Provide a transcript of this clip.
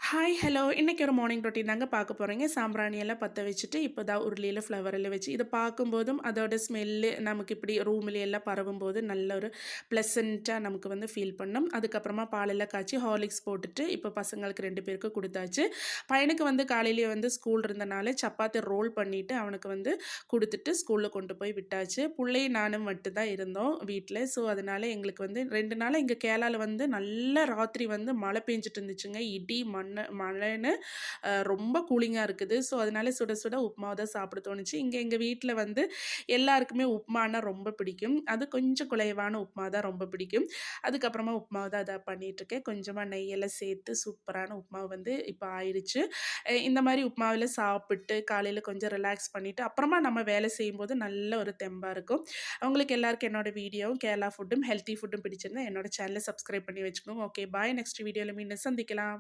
Hi, hello. இன்னைக்கு ஒரு morning routine தாங்க பார்க்க போறேங்க. சாம்பிராணி எல்லாம் பத்த வச்சுட்டு, இப்போ தான் உருளியில ஃப்ளவர் எல்லாம் வச்சு, இத பார்க்கும்போதும் அதோட ஸ்மெல்லு நமக்கு இப்படி ரூம்ல எல்லாம் பரவும்போது நல்ல ஒரு ப்ளசன்ட்டா நமக்கு வந்து ஃபீல் பண்ணும். அதுக்கப்புறமா பாலெல்லாம் காய்ச்சி ஹார்லிக்ஸ் போட்டுட்டு, இப்போ பசங்களுக்கு 2 பேருக்கும் குடுத்தாச்சு. பையனுக்கு வந்து காலையிலேயே வந்து ஸ்கூல் இருந்தனால சப்பாத்தி ரோல் பண்ணிட்டு, அவனுக்கு வந்து குடுத்துட்டு ஸ்கூல்ல கொண்டு போய் விட்டாச்சு. புள்ளையும் நானும் மட்டும் தான் இருந்தோம் வீட்ல. ஸோ, அதனால எங்களுக்கு வந்து 2 நாளா இங்க கேரளால வந்து நல்ல ராத்திரி வந்து மழை பெஞ்சுட்டு இருந்துச்சுங்க. இடி, மழைன்னு ரொம்ப கூலிங்கா இருக்குது. ஸோ, அதனால சுட சுட உப்புமாவ தான் சாப்பிட தோணுச்சு. எங்க வீட்ல வந்து எல்லாருக்குமே உப்புமான்னா ரொம்ப பிடிக்கும். அது கொஞ்சம் குழைவான உப்புமா தான் ரொம்ப பிடிக்கும். அதுக்கப்புறமா உப்புமாவ தான் பண்ணிட்டுருக்கேன். கொஞ்சமா நெய்யெல்லாம் சேர்த்து சூப்பரான உப்புமாவு வந்து இப்ப ஆயிருச்சு. இந்த மாரி உப்புமாவுல சாப்பிட்டு காலையில கொஞ்சம் ரிலாக்ஸ் பண்ணிட்டு, அப்புறமா நம்ம வேலை செய்யும்போது நல்ல ஒரு தெம்பா இருக்கும். உங்களுக்கு எல்லாருக்கும் என்னோட வீடியோவும் கேரளா ஃபுட்டும், ஹெல்த்தி ஃபுட்டும் பிடிச்சிருந்தா என்னோட சேனல சப்ஸ்கிரைப் பண்ணி வச்சுக்கோங்க. ஓகே, பாய். நெக்ஸ்ட் வீடியோல மீண்டும் சந்திக்கலாம்.